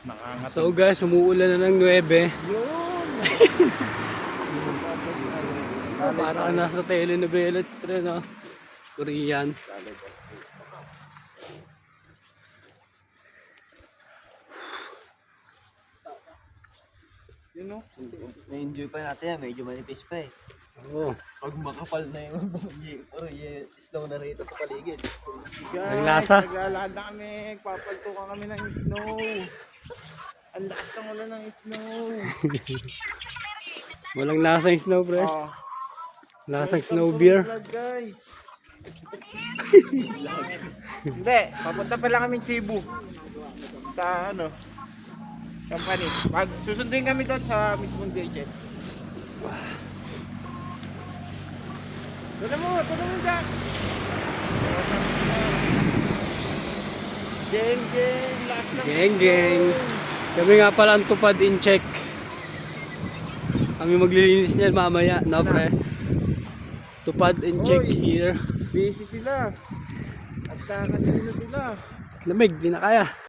Nakangatog. So guys, umuulan na ng 9. Yun! Para nasa telenovela rin, no? Korean. Yun no? Na-enjoy pa natin yan, medyo manipis pa eh. Oo. Pag makapal na yung snow na rito sa paligid. Guys, Ang lasa. naglalakad na kami. Papaltukan kami ng snow. Ang lakas ng ulan ng snow. Walang lasa yung snow, pre. Oh. Lasang snow beer. Vlog, guys. Hindi, papunta pa lang kami Cebu. Sa ano? Company. Susunduin kami doon sa mismong gadget. Tuloy mo dyan. Geng, geng, last ng Geng, geng. Kami nga pala ang tupad in check. Kami maglilinis niyan mamaya, no, pre? Tupad in check Oy. here. Busy sila. At kakasino sila. Lamig, di na kaya.